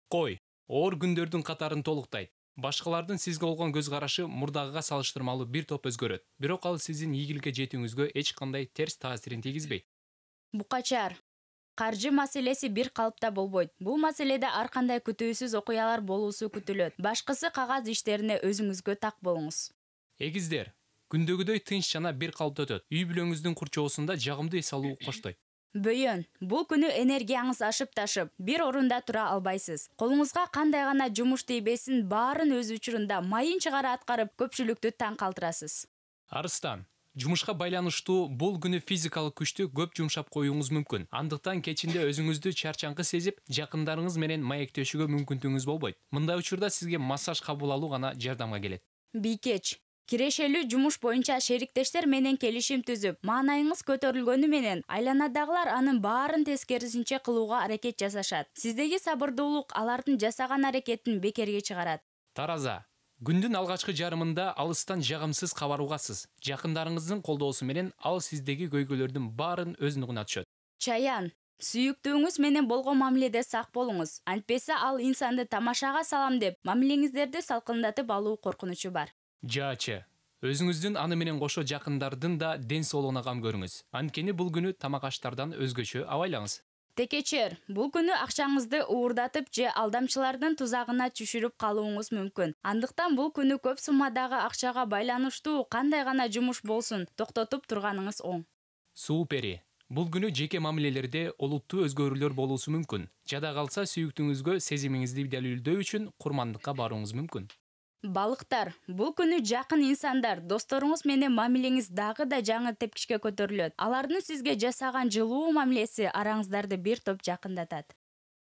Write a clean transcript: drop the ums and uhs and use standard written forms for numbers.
Кой, оор күндөрдүн катарын толуктайт. Башкалардын сизге болгон көз карашы мурдагыга салыштырмалуу бир топ өзгөрөт. Бирок ал сиздин ийгиликке жетүүңүзгө эч кандай терс таасирин тийгизбейт. Букачар. Каржы маселеси бир калыпта болбойт. Бул маселеде ар кандай күтүүсүз окуялар болуусу күтүлөт. Башкысы кагаз иштерине өзүңүзгө так болуңуз. Эгиздер, күндөгүдөй тынч жана бир калыпта өтөт. Үй бүлөңүздүн курчоосунда жагымдуу эс алуу коштойт. Бөйөн. Бул күнү энергияңыз ашып-ташып, бир орунда тура албайсыз. Колуңузга кандай гана жумуш тийбесин, баарын өз учурунда майын чыгара аткарып, көпчүлүктү таң калтырасыз. Арыстан, жумушка байланыштуу бул күнү физикалык күчтү көп жумшап коюңуз мүмкүн. Андыктан кечинде өзүңүздү чарчаңкы сезип, жакындарыңыз менен маектешүүгө мүмкүндүгүңүз болбойт. Мындай учурда сизге массаж кабыл алуу гана жардамга келет. Бийкеч. Кирешелүү жумуш боюнча шериктештер менен келишим түзүп, маанайыңыз көтөрүлгөнү менен айланадагылар анын баарын тескерисинче кылууга аракет жасашат. Сиздеги сабырдуулук алардын жасаган аракетин бекерге чыгарат. Тараза, күндүн алгачкы жарымында алыстан жагымсыз кабар угасыз. Жакындарыңыздын колдоосу менен ал сиздеги көйгөйлөрдүн баарын өз нугуна түшөт. Чаян. Сүйүктүүңүз менен болгон мамиледе сак болуңуз. Антпесе ал инсанды тамашага салам деп, мамилеңиздерди салкындатып алуу коркунучу бар. Жаачы, өзүңүздүн аны менен кошо жакындардын да ден соолугуна кам көрүңүз. Анткени бул күнү тамак аштардан өзгөчө абайлаңыз. Текечер, бул күнү акчаңызды уурдатып же алдамчылардын тузагына түшүрүп калууңуз мүмкүн. Андыктан бул күнү көп суммадагы акчага байланыштуу кандай гана жумуш болсун токтотуп турганыңыз оң. Суупери, бул күнү жеке мамилелерде олуттуу өзгөрүүлөр болуусу мүмкүн. Жада калса сүйүктүүңүзгө сезимиңизди далилдөө үчүн курмандыкка барууңуз мүмкүн. Балыктар, бул күнү жакын инсандар, досторуңуз менен мамилеңиз дагы да жаңы тепкичке көтөрүлөт. Алардын сизге жасаган жылуу мамилеси араңыздарды бир топ жакындатат.